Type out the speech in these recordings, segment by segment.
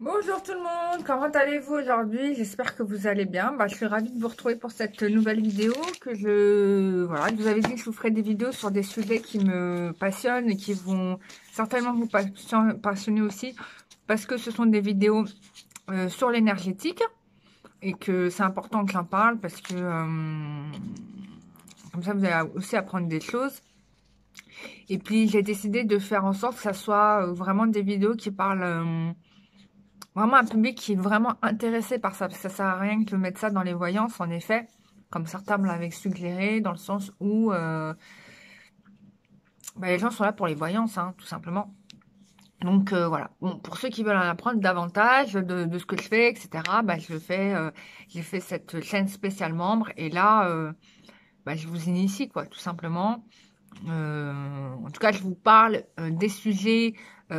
Bonjour tout le monde, comment allez-vous aujourd'hui? J'espère que vous allez bien. Je suis ravie de vous retrouver pour cette nouvelle vidéo que vous avez dit que je vous ferai des vidéos sur des sujets qui me passionnent et qui vont certainement vous passionner aussi parce que ce sont des vidéos sur l'énergétique et que c'est important que j'en parle parce que comme ça vous allez aussi apprendre des choses. Et puis j'ai décidé de faire en sorte que ça soit vraiment des vidéos qui parlent vraiment un public qui est vraiment intéressé par ça, parce que ça sert à rien de mettre ça dans les voyances, en effet, comme certains me l'avaient suggéré, dans le sens où les gens sont là pour les voyances, hein, tout simplement. Donc voilà, bon, pour ceux qui veulent en apprendre davantage de ce que je fais, etc., j'ai fait cette chaîne spéciale membre, et là, je vous initie, quoi, tout simplement. En tout cas, je vous parle des sujets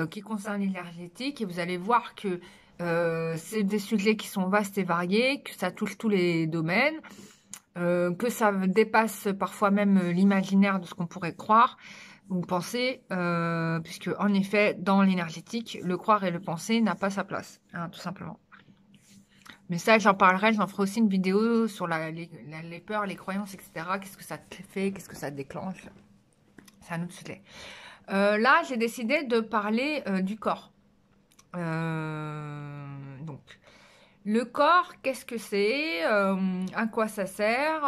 qui concernent l'énergétique et vous allez voir que c'est des sujets qui sont vastes et variés, que ça touche tous les domaines, que ça dépasse parfois même l'imaginaire de ce qu'on pourrait croire ou penser, puisque en effet, dans l'énergétique, le croire et le penser n'a pas sa place, hein, tout simplement. Mais ça, j'en parlerai, j'en ferai aussi une vidéo sur les peurs, les croyances, etc. Qu'est-ce que ça te fait, qu'est-ce que ça déclenche. C'est un autre sujet. Là, j'ai décidé de parler du corps. Donc, le corps, qu'est-ce que c'est? À quoi ça sert?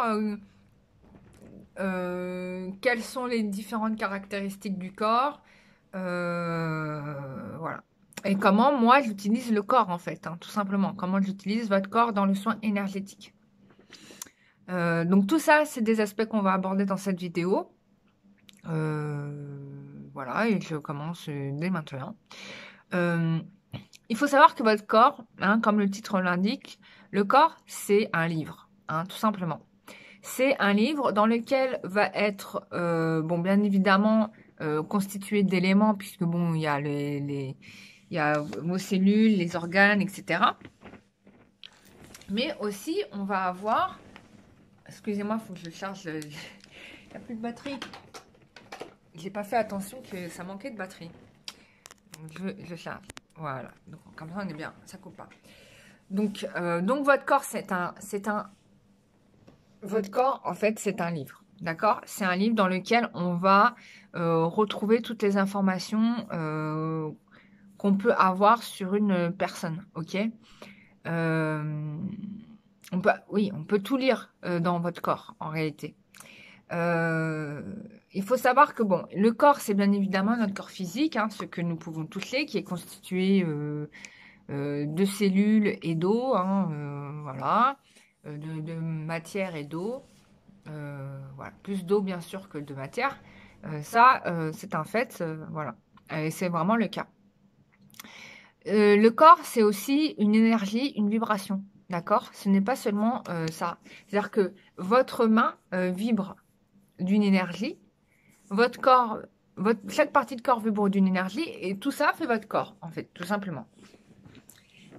Quelles sont les différentes caractéristiques du corps? Voilà. Et comment moi j'utilise le corps en fait, hein, tout simplement. Comment j'utilise votre corps dans le soin énergétique. Donc tout ça, c'est des aspects qu'on va aborder dans cette vidéo. Voilà, et je commence dès maintenant. Il faut savoir que votre corps, hein, comme le titre l'indique, le corps, c'est un livre, hein, tout simplement. C'est un livre dans lequel va être, bien évidemment, constitué d'éléments, puisque bon, il y a il y a vos cellules, les organes, etc. Mais aussi, on va avoir, excusez-moi, il faut que je charge, il n'y a plus de batterie. J'ai pas fait attention que ça manquait de batterie. Donc je charge. Voilà. Donc, comme ça, on est bien. Ça coupe pas. Donc votre corps, votre corps, en fait, c'est un livre. D'accord? C'est un livre dans lequel on va retrouver toutes les informations qu'on peut avoir sur une personne. Ok? Euh, on peut tout lire dans votre corps, en réalité. Euh, il faut savoir que bon, le corps, c'est bien évidemment notre corps physique, hein, ce que nous pouvons toucher, qui est constitué de cellules et d'eau, hein, voilà, de matière et d'eau, voilà, plus d'eau bien sûr que de matière. C'est un fait, voilà, et c'est vraiment le cas. Le corps, c'est aussi une énergie, une vibration, d'accord? Ce n'est pas seulement ça. C'est-à-dire que votre main vibre d'une énergie, votre corps, chaque partie de corps vibre d'une énergie, et tout ça fait votre corps, en fait, tout simplement.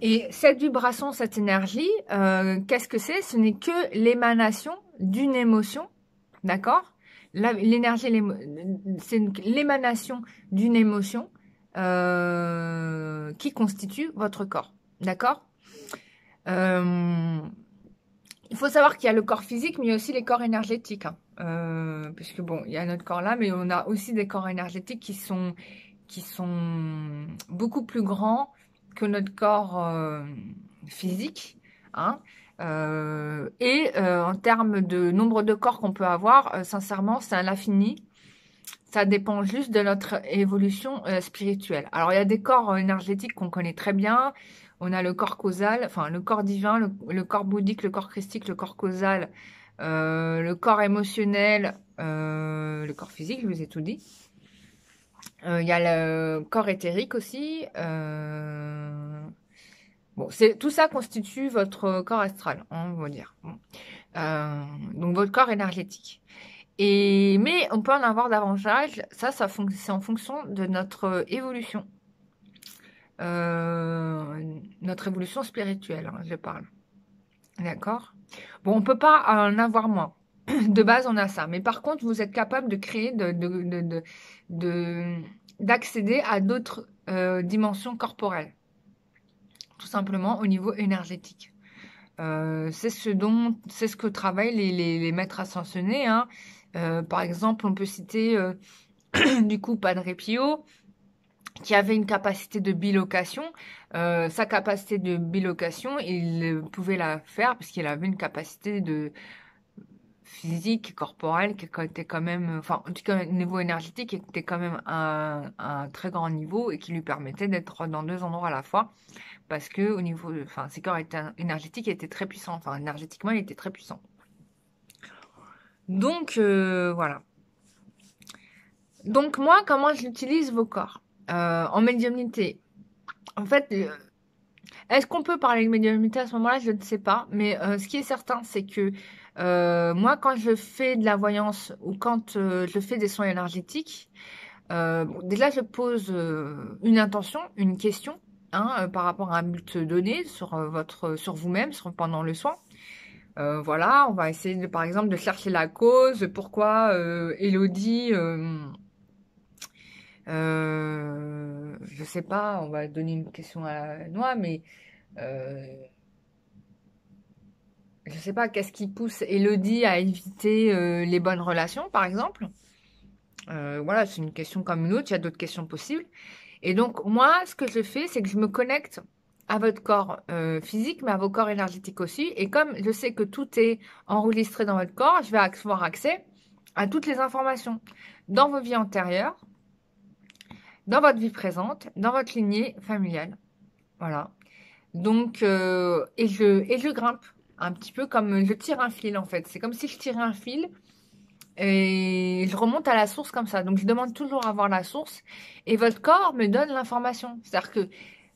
Et cette vibration, cette énergie, qu'est-ce que c'est? Ce n'est que l'émanation d'une émotion, d'accord? L'énergie, c'est l'émanation d'une émotion qui constitue votre corps, d'accord? euh, il faut savoir qu'il y a le corps physique, mais il y a aussi les corps énergétiques, hein. Puisque bon, il y a notre corps là, mais on a aussi des corps énergétiques qui sont beaucoup plus grands que notre corps physique, hein. En termes de nombre de corps qu'on peut avoir, sincèrement, c'est à l'infini. Ça dépend juste de notre évolution spirituelle. Alors, il y a des corps énergétiques qu'on connaît très bien. On a le corps causal, enfin le corps divin, le corps bouddhique, le corps christique, le corps causal, le corps émotionnel, le corps physique, je vous ai tout dit. Il y a le corps éthérique aussi. Bon, tout ça constitue votre corps astral, hein, on va dire. Bon. Donc votre corps énergétique. Mais on peut en avoir davantage. C'est en fonction de notre évolution. Notre évolution spirituelle, hein, je parle. D'accord? Bon, on peut pas en avoir moins. De base, on a ça. Mais par contre, vous êtes capable de créer, d'accéder à d'autres dimensions corporelles. tout simplement au niveau énergétique. C'est ce que travaillent les maîtres ascensionnés, hein. Par exemple, on peut citer du coup Padre Pio, qui avait une capacité de bilocation. Sa capacité de bilocation, il pouvait la faire parce qu'il avait une capacité de physique, corporelle, qui était quand même, enfin, en tout cas, au niveau énergétique, qui était quand même un très grand niveau et qui lui permettait d'être dans deux endroits à la fois. Parce que au niveau, enfin, ses corps énergétiques étaient très puissants. Enfin, énergétiquement, il était très puissant. Donc, voilà. Donc, moi, comment j'utilise vos corps en médiumnité? En fait, est-ce qu'on peut parler de médiumnité à ce moment-là? Je ne sais pas. Mais ce qui est certain, c'est que moi, quand je fais de la voyance ou quand je fais des soins énergétiques, bon, déjà, je pose une intention, une question, hein, par rapport à un but donné sur sur vous-même, pendant le soin. Voilà, on va essayer de, par exemple, de chercher la cause, pourquoi Élodie, je sais pas, on va donner une question à la noix, mais euh, je sais pas, qu'est-ce qui pousse Élodie à éviter les bonnes relations, par exemple. Voilà, c'est une question comme une autre, il y a d'autres questions possibles. Et donc, moi, ce que je fais, c'est que je me connecte à votre corps physique, mais à vos corps énergétiques aussi. Et comme je sais que tout est enregistré dans votre corps, je vais avoir accès à toutes les informations dans vos vies antérieures, dans votre vie présente, dans votre lignée familiale. Voilà. Donc, et je grimpe un petit peu comme je tire un fil, en fait. C'est comme si je tirais un fil et je remonte à la source comme ça. Donc, je demande toujours à voir la source et votre corps me donne l'information. C'est-à-dire que,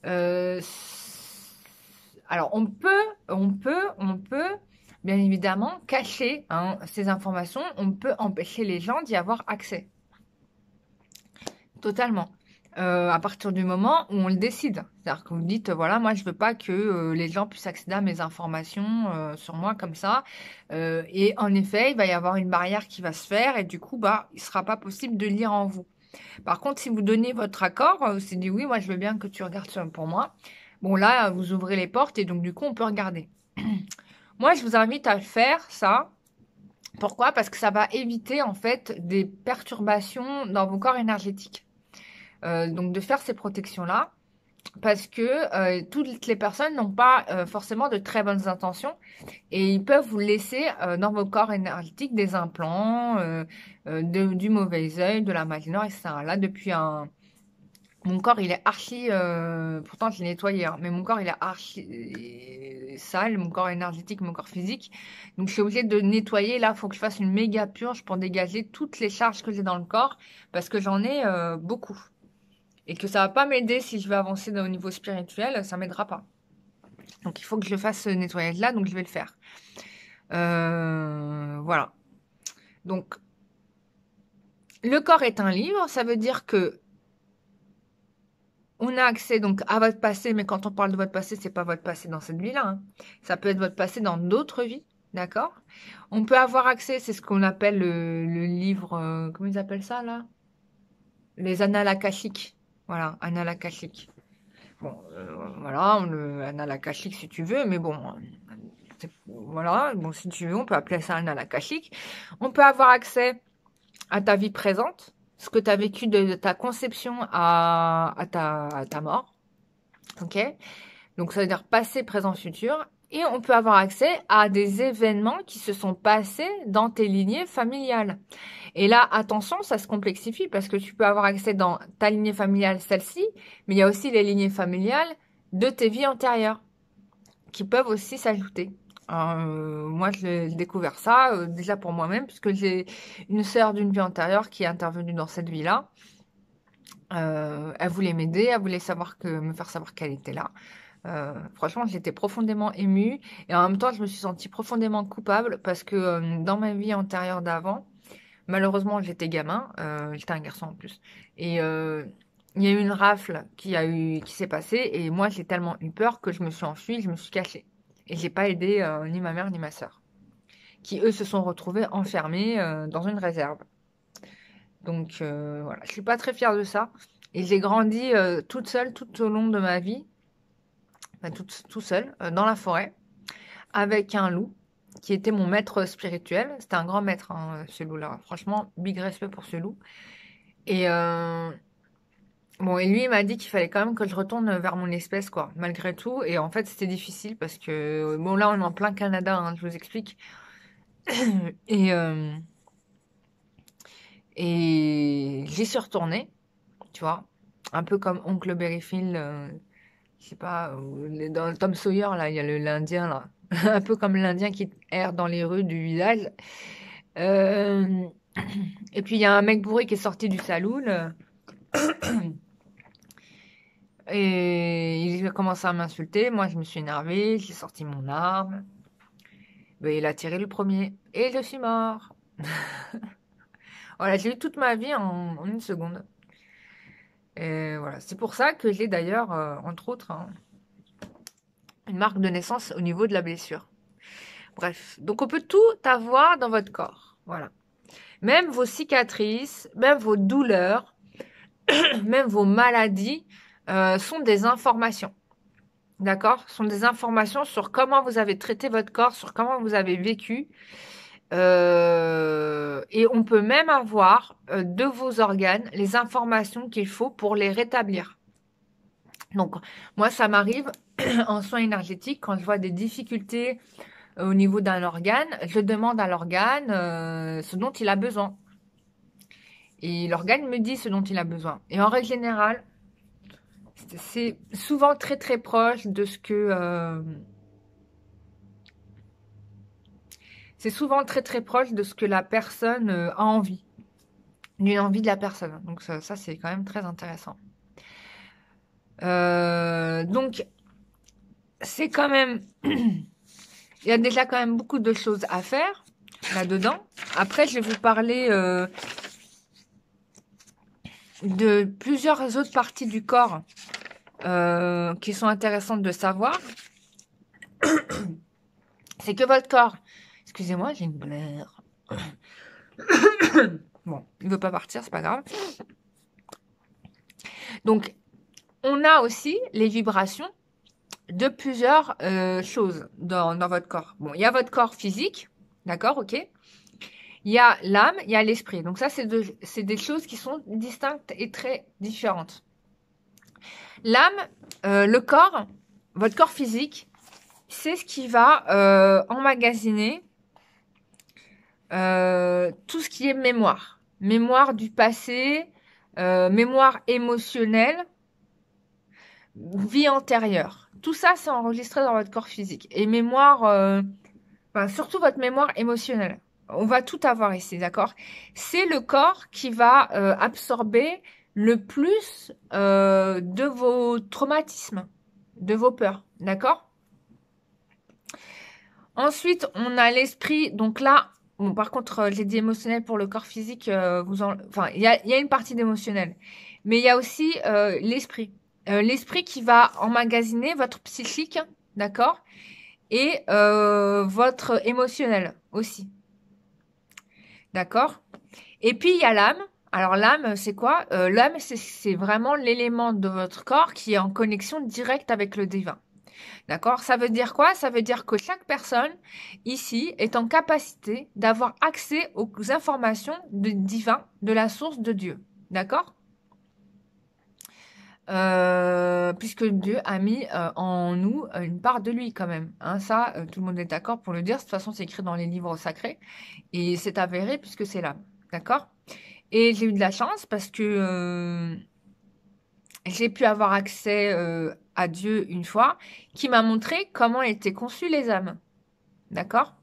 euh, alors, on peut, bien évidemment, cacher hein, ces informations. On peut empêcher les gens d'y avoir accès. Totalement. À partir du moment où on le décide. C'est-à-dire que vous dites, voilà, moi, je veux pas que les gens puissent accéder à mes informations sur moi comme ça. Et en effet, il va y avoir une barrière qui va se faire et du coup, bah, il sera pas possible de lire en vous. Par contre, si vous donnez votre accord, c'est dit, oui, moi, je veux bien que tu regardes ça pour moi. Bon, là, vous ouvrez les portes et donc, du coup, on peut regarder. Moi, je vous invite à faire ça. Pourquoi? Parce que ça va éviter, en fait, des perturbations dans vos corps énergétiques. Donc de faire ces protections-là, parce que toutes les personnes n'ont pas forcément de très bonnes intentions et ils peuvent vous laisser dans vos corps énergétiques des implants, du mauvais œil, de la magie noire, etc. Là, depuis un... Mon corps, il est archi... pourtant, je l'ai nettoyé, hein, mais mon corps, il est archi sale, mon corps énergétique, mon corps physique. Donc, je suis obligée de nettoyer. Là, il faut que je fasse une méga purge pour dégager toutes les charges que j'ai dans le corps, parce que j'en ai beaucoup. Et que ça va pas m'aider si je veux avancer au niveau spirituel, ça m'aidera pas. Donc il faut que je fasse ce nettoyage-là, donc je vais le faire. Voilà. Donc le corps est un livre, ça veut dire que on a accès donc à votre passé, mais quand on parle de votre passé, c'est pas votre passé dans cette vie-là. Hein. Ça peut être votre passé dans d'autres vies, d'accord? On peut avoir accès, c'est ce qu'on appelle le livre, comment ils appellent ça là? Les annales akashiques. Voilà, annales akashiques. Bon, voilà, un alakashique si tu veux, mais bon, voilà, bon, si tu veux, on peut appeler ça un alakashique. On peut avoir accès à ta vie présente, ce que tu as vécu de ta conception à ta mort, ok? Donc, ça veut dire passé, présent, futur. Et on peut avoir accès à des événements qui se sont passés dans tes lignées familiales. Et là, attention, ça se complexifie parce que tu peux avoir accès dans ta lignée familiale, celle-ci, mais il y a aussi les lignées familiales de tes vies antérieures qui peuvent aussi s'ajouter. Moi, j'ai découvert ça déjà pour moi-même puisque j'ai une sœur d'une vie antérieure qui est intervenue dans cette vie-là. Elle voulait m'aider, elle voulait me faire savoir qu'elle était là. Franchement, j'étais profondément émue et en même temps, je me suis sentie profondément coupable parce que dans ma vie antérieure d'avant, malheureusement, j'étais gamin, j'étais un garçon en plus. Et il y a eu une rafle qui s'est passée et moi, j'ai tellement eu peur que je me suis enfuie, je me suis cachée. Et j'ai pas aidé ni ma mère ni ma sœur, qui eux se sont retrouvés enfermés dans une réserve. Donc voilà, je suis pas très fière de ça. Et j'ai grandi toute seule tout au long de ma vie enfin, tout seul, dans la forêt, avec un loup, qui était mon maître spirituel. C'était un grand maître, hein, ce loup-là. Franchement, big respect pour ce loup. Et bon, et lui, il m'a dit qu'il fallait quand même que je retourne vers mon espèce, quoi, malgré tout. Et en fait, c'était difficile parce que, bon, là, on est en plein Canada, hein, je vous explique. Et, et j'y suis retournée, tu vois, un peu comme Oncle Berryfield, je sais pas, dans Tom Sawyer, là, il y a l'Indien, là. Un peu comme l'Indien qui erre dans les rues du village. Euh, Et puis, il y a un mec bourré qui est sorti du saloon. Et il a commencé à m'insulter. Moi, je me suis énervée. J'ai sorti mon arme. Ben, il a tiré le premier. Et je suis mort. Voilà, j'ai eu toute ma vie en une seconde. Et voilà, c'est pour ça que j'ai d'ailleurs, entre autres, hein, une marque de naissance au niveau de la blessure. Bref, donc on peut tout avoir dans votre corps. Voilà. Même vos cicatrices, même vos douleurs, même vos maladies sont des informations. D'accord? Ce sont des informations sur comment vous avez traité votre corps, sur comment vous avez vécu. Et on peut même avoir de vos organes les informations qu'il faut pour les rétablir. Donc, moi, ça m'arrive en soins énergétiques, quand je vois des difficultés au niveau d'un organe, je demande à l'organe ce dont il a besoin. Et l'organe me dit ce dont il a besoin. Et en règle générale, c'est souvent très très proche de ce que... c'est souvent très très proche de ce que la personne a envie. D'une envie de la personne. Donc ça c'est quand même très intéressant. Donc, c'est quand même... Il y a déjà quand même beaucoup de choses à faire là-dedans. Après, je vais vous parler de plusieurs autres parties du corps qui sont intéressantes de savoir. C'est que votre corps... Excusez-moi, j'ai une blaire. Bon, il ne veut pas partir, c'est pas grave. Donc, on a aussi les vibrations de plusieurs choses dans votre corps. Bon, il y a votre corps physique, d'accord, ok. Il y a l'âme, il y a l'esprit. Donc ça, c'est des choses qui sont distinctes et très différentes. L'âme, le corps, votre corps physique, c'est ce qui va emmagasiner tout ce qui est mémoire. Mémoire du passé, mémoire émotionnelle, vie antérieure. Tout ça, c'est enregistré dans votre corps physique. Et mémoire, enfin, surtout votre mémoire émotionnelle. On va tout avoir ici, d'accord? C'est le corps qui va absorber le plus de vos traumatismes, de vos peurs, d'accord? Ensuite, on a l'esprit. Donc là, bon, par contre, j'ai dit émotionnel pour le corps physique. Enfin, il y a une partie d'émotionnel. Mais il y a aussi l'esprit. L'esprit qui va emmagasiner votre psychique, d'accord? Et votre émotionnel aussi. D'accord? Et puis, il y a l'âme. Alors, l'âme, c'est quoi? L'âme, c'est vraiment l'élément de votre corps qui est en connexion directe avec le divin. D'accord? Ça veut dire quoi? Ça veut dire que chaque personne ici est en capacité d'avoir accès aux informations divines de la source de Dieu. D'accord? Puisque Dieu a mis en nous une part de lui quand même. Hein, ça, tout le monde est d'accord pour le dire. De toute façon, c'est écrit dans les livres sacrés. Et c'est avéré puisque c'est l'âme. D'accord? Et j'ai eu de la chance parce que j'ai pu avoir accès à Dieu une fois, qui m'a montré comment étaient conçues les âmes. D'accord?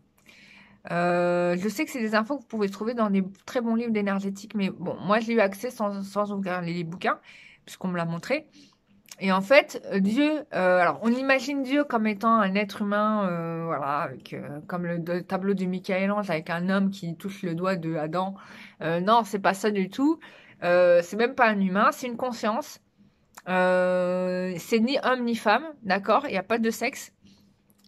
Je sais que c'est des infos que vous pouvez trouver dans des très bons livres d'énergétique, mais bon, moi j'ai eu accès sans ouvrir les bouquins, puisqu'on me l'a montré. Et en fait, Dieu, alors on imagine Dieu comme étant un être humain, voilà, avec, comme le tableau de Michel-Ange avec un homme qui touche le doigt de Adam. Non, c'est pas ça du tout. C'est même pas un humain, c'est une conscience. C'est ni homme ni femme, d'accord? Il n'y a pas de sexe.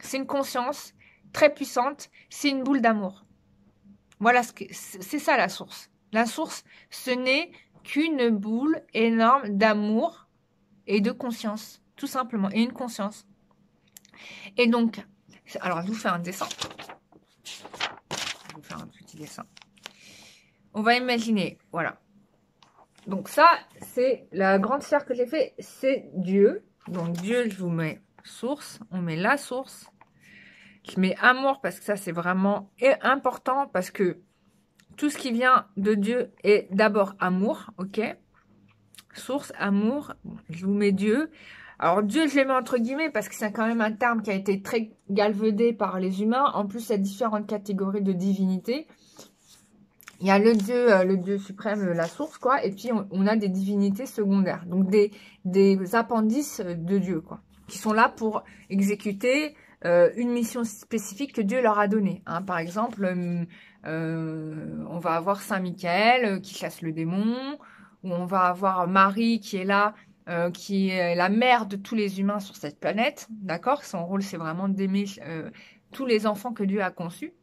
C'est une conscience très puissante. C'est une boule d'amour. Voilà, c'est ça la source. La source, ce n'est qu'une boule énorme d'amour et de conscience, tout simplement, et une conscience. Et donc, alors je vous fais un dessin. Je vais vous faire un petit dessin. On va imaginer, voilà. Donc ça, c'est la grande sphère que j'ai fait, c'est Dieu. Donc Dieu, je vous mets source, on met la source. Je mets amour parce que ça, c'est vraiment important parce que tout ce qui vient de Dieu est d'abord amour, ok? Source, amour, je vous mets Dieu. Alors Dieu, je le mets entre guillemets parce que c'est quand même un terme qui a été très galvaudé par les humains. En plus, il y a différentes catégories de divinité. Il y a le Dieu suprême, la source, quoi. Et puis, on a des divinités secondaires. Donc, des appendices de Dieu, quoi. Qui sont là pour exécuter une mission spécifique que Dieu leur a donnée. Hein. Par exemple, on va avoir Saint Michael qui chasse le démon. Ou on va avoir Marie qui est là, qui est la mère de tous les humains sur cette planète. D'accord? Son rôle, c'est vraiment d'aimer tous les enfants que Dieu a conçus.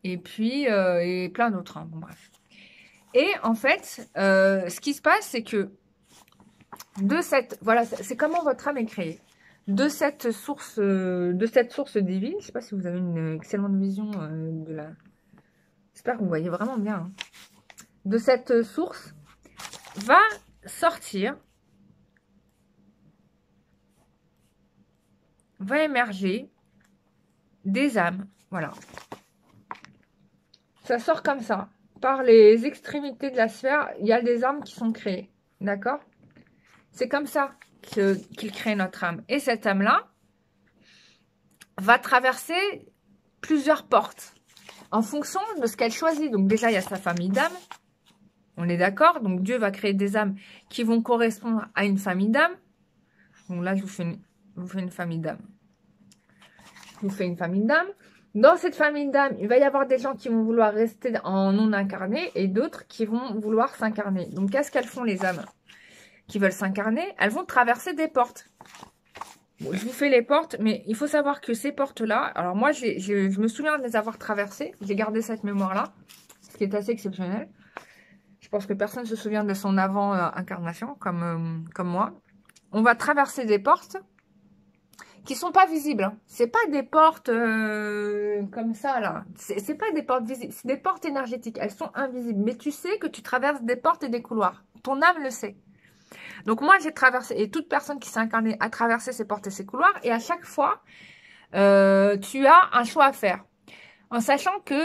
Et puis, et plein d'autres, hein. Bon, bref. Et en fait, ce qui se passe, c'est que de cette, voilà, c'est comment votre âme est créée. De cette source divine, je ne sais pas si vous avez une excellente vision de la... J'espère que vous voyez vraiment bien. Hein. De cette source va sortir, va émerger des âmes. Voilà. Ça sort comme ça. Par les extrémités de la sphère, il y a des âmes qui sont créées. D'accord? C'est comme ça qu'il crée notre âme. Et cette âme-là va traverser plusieurs portes en fonction de ce qu'elle choisit. Donc déjà, il y a sa famille d'âmes. On est d'accord? Donc Dieu va créer des âmes qui vont correspondre à une famille d'âmes. Donc là, je vous fais une famille d'âmes. Je vous fais une famille d'âmes. Dans cette famille d'âmes, il va y avoir des gens qui vont vouloir rester en non incarné et d'autres qui vont vouloir s'incarner. Donc, qu'est-ce qu'elles font, les âmes qui veulent s'incarner? Elles vont traverser des portes. Bon, je vous fais les portes, mais il faut savoir que ces portes-là, alors moi, je me souviens de les avoir traversées. J'ai gardé cette mémoire-là, ce qui est assez exceptionnel. Je pense que personne ne se souvient de son avant-incarnation, comme moi. On va traverser des portes qui sont pas visibles. Hein. C'est pas des portes comme ça, là. C'est pas des portes visibles. C'est des portes énergétiques. Elles sont invisibles. Mais tu sais que tu traverses des portes et des couloirs. Ton âme le sait. Donc moi, j'ai traversé, et toute personne qui s'est incarnée a traversé ces portes et ces couloirs. Et à chaque fois, tu as un choix à faire. En sachant que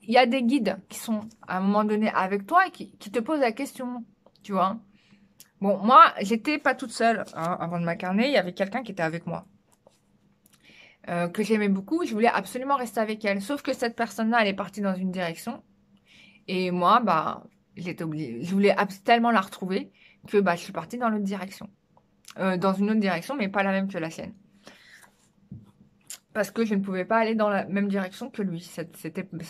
il y a des guides qui sont à un moment donné avec toi et qui te posent la question. Tu vois. Bon, moi, j'étais pas toute seule hein, avant de m'incarner. Il y avait quelqu'un qui était avec moi. Que j'aimais beaucoup, je voulais absolument rester avec elle. Sauf que cette personne-là, elle est partie dans une direction. Et moi, bah, j'étais obligée. Je voulais tellement la retrouver que bah, je suis partie dans l'autre direction. Dans une autre direction, mais pas la même que la sienne. Parce que je ne pouvais pas aller dans la même direction que lui. Ça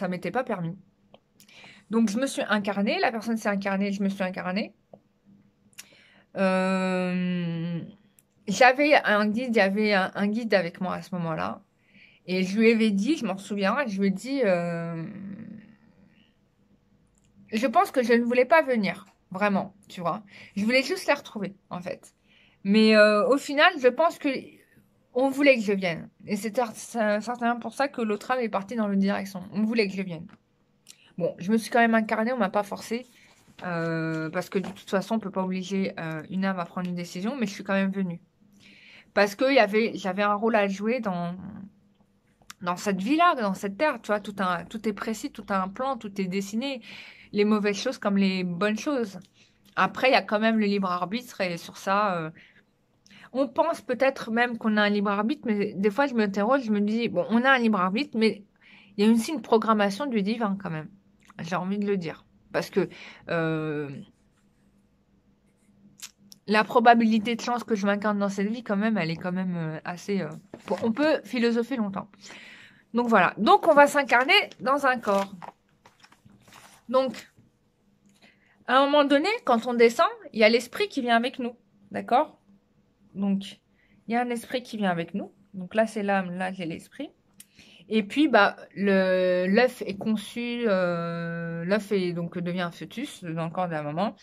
m'était pas permis. Donc, je me suis incarnée. La personne s'est incarnée, je me suis incarnée. J'avais un guide, il y avait un guide avec moi à ce moment-là. Et je lui avais dit, je m'en souviens, je lui ai dit, je pense que je ne voulais pas venir, vraiment, tu vois. Je voulais juste la retrouver, en fait. Mais au final, je pense que on voulait que je vienne. Et c'est certainement pour ça que l'autre âme est partie dans l'autre direction. On voulait que je vienne. Bon, je me suis quand même incarnée, on m'a pas forcé. Parce que de toute façon, on peut pas obliger une âme à prendre une décision, mais je suis quand même venue. Parce que j'avais un rôle à jouer dans cette vie-là, dans cette terre, tu vois, tout est précis, tout a un plan, tout est dessiné, les mauvaises choses comme les bonnes choses. Après, il y a quand même le libre arbitre et sur ça, on pense peut-être même qu'on a un libre arbitre, mais des fois je m'interroge, je me dis, bon, on a un libre arbitre, mais il y a aussi une programmation du divin quand même. J'ai envie de le dire. Parce que la probabilité de chance que je m'incarne dans cette vie, quand même, elle est quand même assez... Bon, on peut philosopher longtemps. Donc voilà. Donc on va s'incarner dans un corps. Donc, à un moment donné, quand on descend, il y a l'esprit qui vient avec nous. D'accord? Donc, il y a un esprit qui vient avec nous. Donc là, c'est l'âme, là, j'ai l'esprit. Et puis, bah, l'œuf est conçu, l'œuf donc devient un fœtus dans le corps de la maman.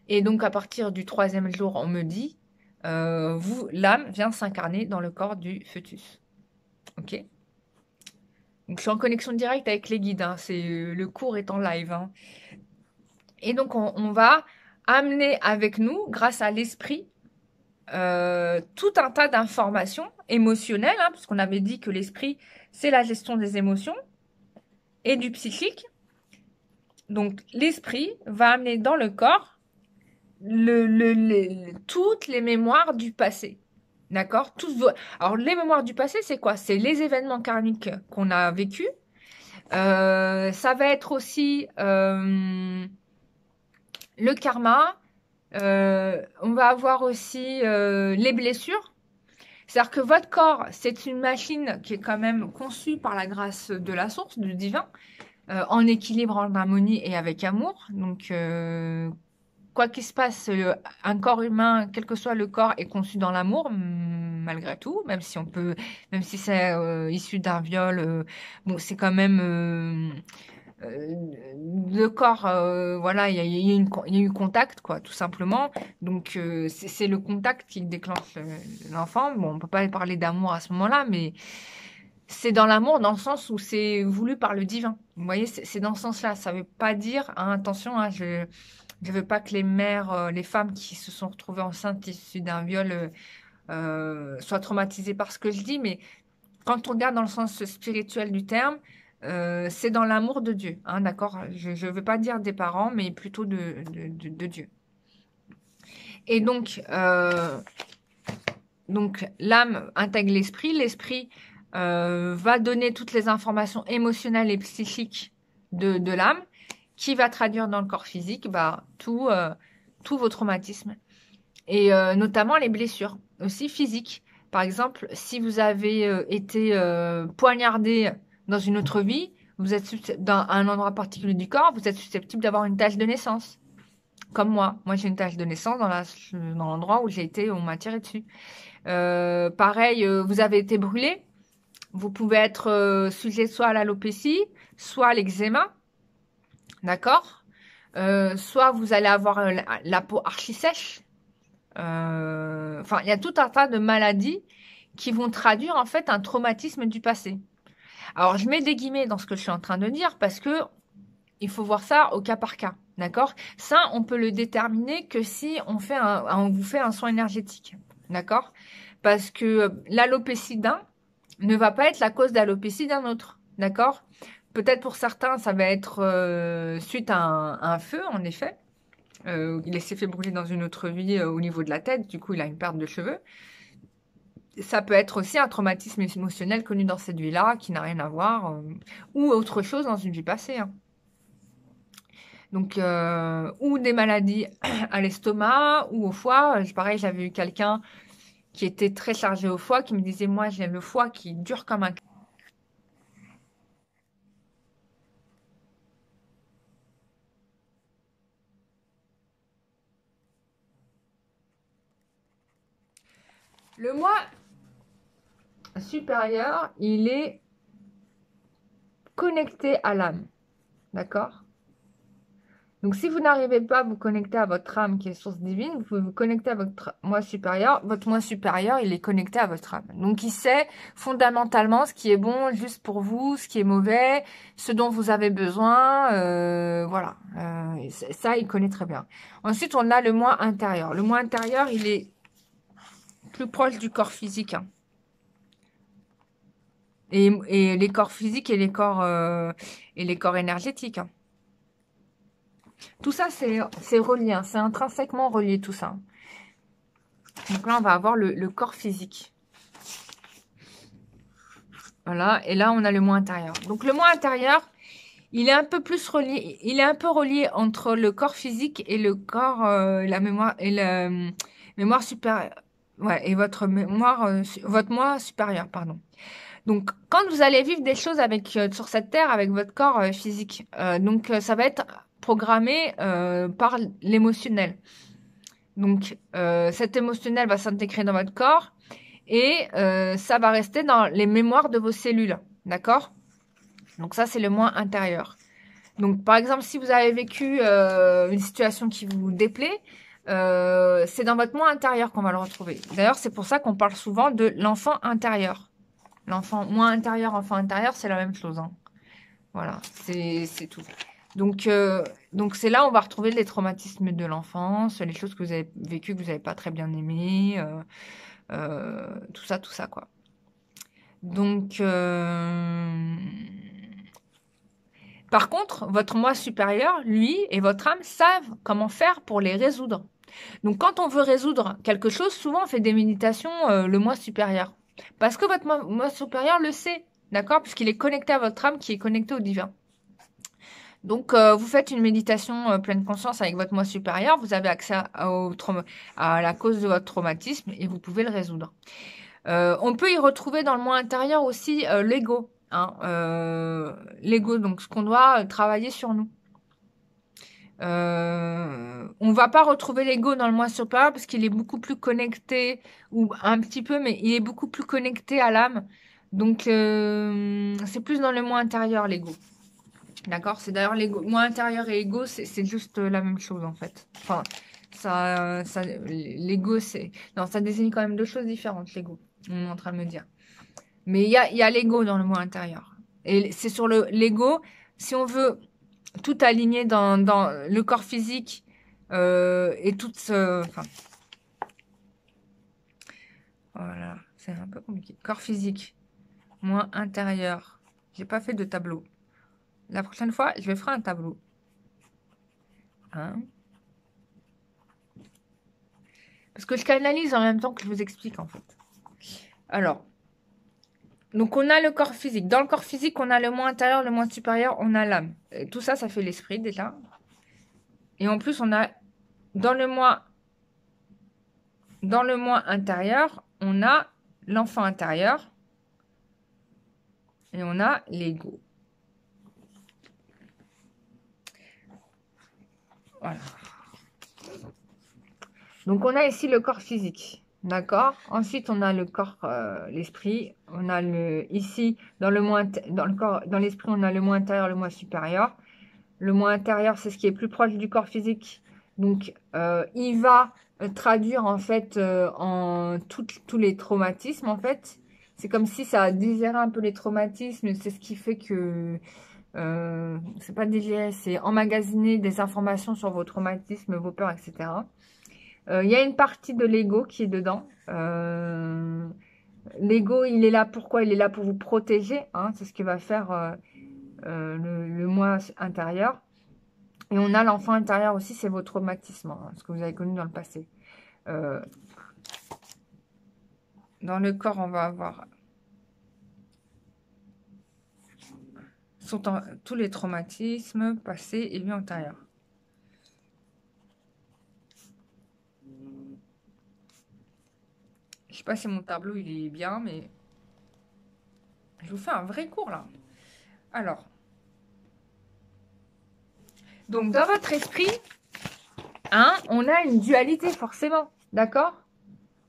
Et donc, à partir du 3e jour, on me dit, l'âme vient s'incarner dans le corps du fœtus. Ok? Donc, je suis en connexion directe avec les guides. Hein. Le cours est en live. Hein. Et donc, on va amener avec nous, grâce à l'esprit, tout un tas d'informations émotionnelles, hein, puisqu'on avait dit que l'esprit, c'est la gestion des émotions et du psychique. Donc, l'esprit va amener dans le corps toutes les mémoires du passé. D'accord? Alors, les mémoires du passé, c'est quoi? C'est les événements karmiques qu'on a vécus. Ça va être aussi le karma. On va avoir aussi les blessures. C'est-à-dire que votre corps, c'est une machine qui est quand même conçue par la grâce de la source, du divin, en équilibre, en harmonie et avec amour. Donc, quoi qu'il se passe, un corps humain, quel que soit le corps, est conçu dans l'amour, malgré tout, même si c'est issu d'un viol, bon, c'est quand même le corps, voilà, il y a eu contact, quoi, tout simplement. Donc, c'est le contact qui déclenche l'enfant. Bon, on peut pas parler d'amour à ce moment-là, mais c'est dans l'amour, dans le sens où c'est voulu par le divin. Vous voyez, c'est dans ce sens-là. Ça veut pas dire, hein, attention, hein, je veux pas que les mères, les femmes qui se sont retrouvées enceintes issues d'un viol soient traumatisées par ce que je dis, mais quand on regarde dans le sens spirituel du terme, c'est dans l'amour de Dieu, hein, d'accord? Je ne veux pas dire des parents, mais plutôt de Dieu. Et donc l'âme intègre l'esprit. L'esprit va donner toutes les informations émotionnelles et psychiques de l'âme, qui va traduire dans le corps physique tous vos traumatismes. Et notamment les blessures, aussi physiques. Par exemple, si vous avez été poignardé dans une autre vie, vous êtes dans un endroit particulier du corps, vous êtes susceptible d'avoir une tache de naissance. Comme moi. Moi, j'ai une tache de naissance dans l'endroit où on m'a tiré dessus. Pareil, vous avez été brûlé. Vous pouvez être sujet soit à l'alopécie, soit à l'eczéma. D'accord? Soit vous allez avoir la peau archi-sèche. Enfin, il y a tout un tas de maladies qui vont traduire en fait un traumatisme du passé. Alors, je mets des guillemets dans ce que je suis en train de dire parce que il faut voir ça au cas par cas, d'accord? Ça, on peut le déterminer que si on vous fait un soin énergétique, d'accord? Parce que l'alopécie d'un ne va pas être la cause d'alopécie d'un autre, d'accord? Peut-être pour certains, ça va être suite à un feu, en effet. Il s'est fait brûler dans une autre vie au niveau de la tête, du coup, il a une perte de cheveux. Ça peut être aussi un traumatisme émotionnel connu dans cette vie-là, qui n'a rien à voir, ou autre chose dans une vie passée. Hein. Donc, ou des maladies à l'estomac ou au foie. Pareil, j'avais eu quelqu'un qui était très chargé au foie, qui me disait, moi, j'ai le foie qui dure comme un... Le moi supérieur, il est connecté à l'âme. D'accord? Donc, si vous n'arrivez pas à vous connecter à votre âme qui est source divine, vous pouvez vous connecter à votre moi supérieur. Votre moi supérieur, il est connecté à votre âme. Donc, il sait fondamentalement ce qui est bon juste pour vous, ce qui est mauvais, ce dont vous avez besoin. Voilà. Ça, il connaît très bien. Ensuite, on a le moi intérieur. Le moi intérieur, il est plus proche du corps physique. Hein. Et les corps physiques et les corps énergétiques. Hein. Tout ça, c'est relié, hein, c'est intrinsèquement relié tout ça. Donc là, on va avoir le corps physique. Voilà, et là, on a le moi intérieur. Donc le moi intérieur, il est un peu plus relié, il est un peu relié entre le corps physique et le corps, la mémoire et la mémoire supérieure. Ouais, et votre moi supérieur, pardon. Donc, quand vous allez vivre des choses sur cette terre avec votre corps physique, ça va être programmé par l'émotionnel. Donc, cet émotionnel va s'intégrer dans votre corps et ça va rester dans les mémoires de vos cellules. D'accord? Donc, ça, c'est le moi intérieur. Donc, par exemple, si vous avez vécu une situation qui vous déplaît, c'est dans votre moi intérieur qu'on va le retrouver. D'ailleurs, c'est pour ça qu'on parle souvent de l'enfant intérieur. L'enfant, moi intérieur, enfant intérieur, c'est la même chose. Hein. Voilà, c'est tout. Donc c'est là où on va retrouver les traumatismes de l'enfance, les choses que vous avez vécues, que vous n'avez pas très bien aimées, tout ça, quoi. Donc, par contre, votre moi supérieur, lui, et votre âme savent comment faire pour les résoudre. Donc, quand on veut résoudre quelque chose, souvent on fait des méditations, le moi supérieur. Parce que votre moi supérieur le sait, d'accord? Puisqu'il est connecté à votre âme qui est connectée au divin. Donc, vous faites une méditation pleine conscience avec votre moi supérieur, vous avez accès à la cause de votre traumatisme et vous pouvez le résoudre. On peut y retrouver dans le moi intérieur aussi l'ego. Hein, l'ego, donc ce qu'on doit travailler sur nous. On va pas retrouver l'ego dans le moi supérieur parce qu'il est beaucoup plus connecté, ou un petit peu, mais il est beaucoup plus connecté à l'âme. Donc, c'est plus dans le moi intérieur, l'ego. D'accord? C'est d'ailleurs l'ego. Moi intérieur et ego, c'est juste la même chose en fait. Enfin, l'ego, c'est. Non, ça désigne quand même deux choses différentes, l'ego. On est en train de me dire. Mais il y a l'ego dans le moi intérieur. Et c'est sur l'ego, si on veut tout aligner dans le corps physique et tout ce. Enfin, voilà, c'est un peu compliqué. Corps physique, moi intérieur. J'ai pas fait de tableau. La prochaine fois, je vais faire un tableau. Hein? Parce que je canalise en même temps que je vous explique, en fait. Alors, donc on a le corps physique. Dans le corps physique, on a le moi intérieur, le moi supérieur, on a l'âme. Tout ça, ça fait l'esprit, déjà. Et en plus, on a, dans le moi intérieur, on a l'enfant intérieur. Et on a l'ego. Voilà. Donc, on a ici le corps physique. D'accord. Ensuite, on a le corps, l'esprit. On a ici, dans le corps, dans l'esprit, on a le moi intérieur, le moi supérieur. Le moi intérieur, c'est ce qui est plus proche du corps physique. Donc, il va traduire, en fait, en tous les traumatismes, en fait. C'est comme si ça digérait un peu les traumatismes. C'est ce qui fait que c'est pas digérer, c'est emmagasiner des informations sur vos traumatismes, vos peurs, etc. Il y a une partie de l'ego qui est dedans. L'ego, il est là pourquoi? Il est là pour vous protéger. Hein, c'est ce qui va faire le moi intérieur. Et on a l'enfant intérieur aussi, c'est vos traumatismes, hein, ce que vous avez connu dans le passé. Dans le corps, on va avoir tous les traumatismes passés et vie antérieure. Je sais pas si mon tableau il est bien, mais je vous fais un vrai cours là. Alors, donc dans votre esprit, hein, on a une dualité forcément, d'accord?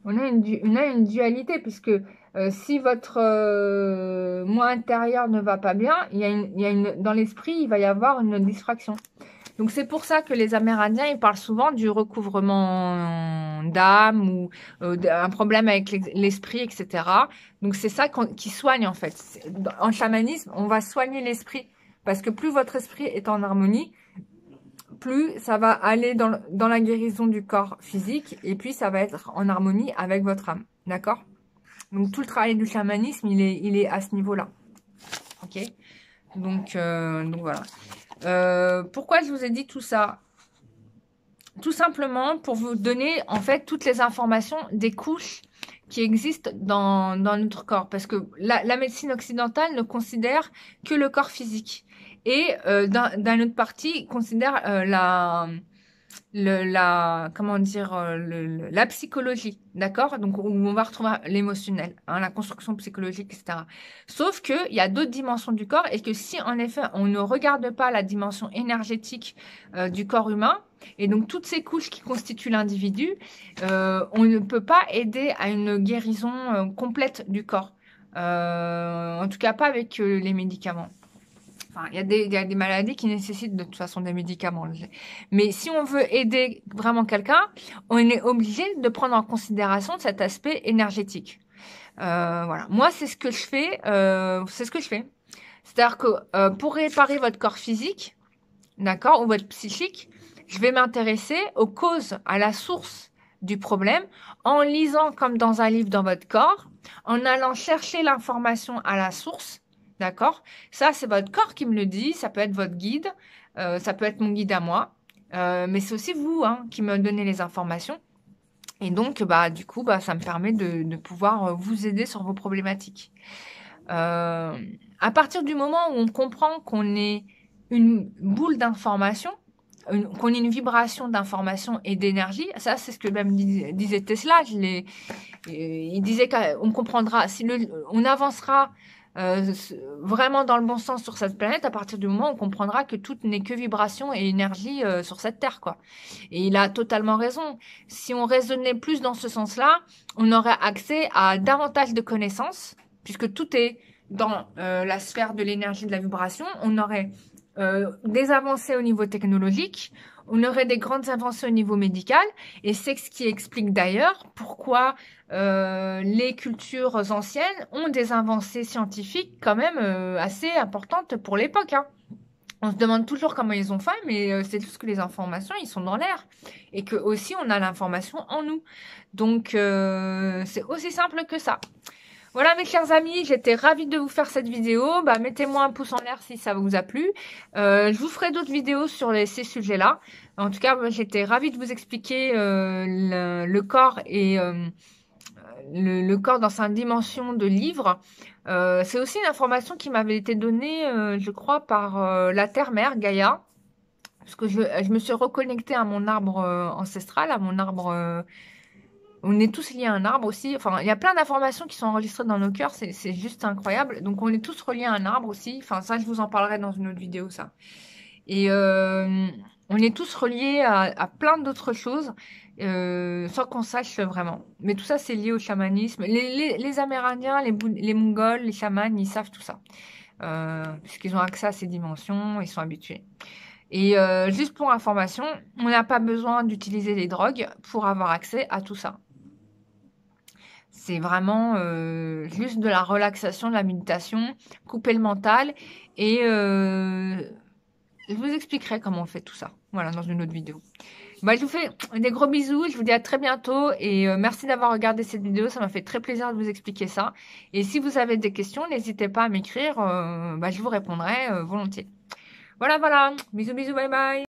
On a une dualité puisque si votre moi intérieur ne va pas bien, dans l'esprit, il va y avoir une distraction. Donc c'est pour ça que les Amérindiens, ils parlent souvent du recouvrement d'âme ou un problème avec l'esprit, etc. Donc c'est ça qui soigne en fait. En chamanisme, on va soigner l'esprit parce que plus votre esprit est en harmonie, plus ça va aller dans la guérison du corps physique et puis ça va être en harmonie avec votre âme. D'accord? Donc tout le travail du chamanisme, il est à ce niveau-là. Ok? Donc voilà. Pourquoi je vous ai dit tout ça? Tout simplement pour vous donner en fait toutes les informations des couches qui existent dans notre corps. Parce que la médecine occidentale ne considère que le corps physique. Et d'un autre partie, considère comment dire, la psychologie, d'accord? Donc, où on va retrouver l'émotionnel, hein, la construction psychologique, etc. Sauf qu'il y a d'autres dimensions du corps et que si, en effet, on ne regarde pas la dimension énergétique du corps humain, et donc toutes ces couches qui constituent l'individu, on ne peut pas aider à une guérison complète du corps. En tout cas, pas avec les médicaments. Enfin, il y a des maladies qui nécessitent de toute façon des médicaments. Mais si on veut aider vraiment quelqu'un, on est obligé de prendre en considération cet aspect énergétique. Voilà. Moi, c'est ce que je fais. C'est ce que je fais. C'est-à-dire que pour réparer votre corps physique, d'accord, ou votre psychique, je vais m'intéresser aux causes, à la source du problème, en lisant comme dans un livre dans votre corps, en allant chercher l'information à la source, d'accord? Ça, c'est votre corps qui me le dit, ça peut être votre guide, ça peut être mon guide à moi, mais c'est aussi vous hein, qui me donnez les informations. Et donc, bah, du coup, bah, ça me permet de pouvoir vous aider sur vos problématiques. À partir du moment où on comprend qu'on est une boule d'information, qu'on ait une vibration d'information et d'énergie, ça c'est ce que même disait Tesla, il disait qu'on comprendra, si on avancera vraiment dans le bon sens sur cette planète, à partir du moment où on comprendra que tout n'est que vibration et énergie sur cette Terre, quoi. Et il a totalement raison. Si on raisonnait plus dans ce sens-là, on aurait accès à davantage de connaissances, puisque tout est dans la sphère de l'énergie de la vibration. On aurait des avancées au niveau technologique, on aurait des grandes avancées au niveau médical, et c'est ce qui explique d'ailleurs pourquoi les cultures anciennes ont des avancées scientifiques quand même assez importantes pour l'époque. Hein. On se demande toujours comment ils ont fait, mais c'est juste que les informations, ils sont dans l'air. Et que aussi, on a l'information en nous. Donc, c'est aussi simple que ça. Voilà mes chers amis, j'étais ravie de vous faire cette vidéo. Bah, mettez-moi un pouce en l'air si ça vous a plu. Je vous ferai d'autres vidéos sur ces sujets-là. En tout cas, j'étais ravie de vous expliquer le corps et le corps dans sa dimension de livre. C'est aussi une information qui m'avait été donnée, je crois, par la Terre-Mère, Gaïa. Parce que je me suis reconnectée à mon arbre ancestral, à mon arbre... on est tous liés à un arbre aussi. Enfin, il y a plein d'informations qui sont enregistrées dans nos cœurs. C'est juste incroyable. Donc, on est tous reliés à un arbre aussi. Enfin, ça, je vous en parlerai dans une autre vidéo, ça. Et on est tous reliés à plein d'autres choses sans qu'on sache vraiment. Mais tout ça, c'est lié au chamanisme. Les Amérindiens, les Mongols, les chamans, ils savent tout ça. Puisqu'ils ont accès à ces dimensions, ils sont habitués. Et juste pour information, on n'a pas besoin d'utiliser les drogues pour avoir accès à tout ça. C'est vraiment juste de la relaxation, de la méditation, couper le mental et je vous expliquerai comment on fait tout ça. Voilà, dans une autre vidéo. Bah, je vous fais des gros bisous. Je vous dis à très bientôt. Et merci d'avoir regardé cette vidéo. Ça m'a fait très plaisir de vous expliquer ça. Et si vous avez des questions, n'hésitez pas à m'écrire. Bah, je vous répondrai volontiers. Voilà, voilà. Bisous, bisous, bye bye.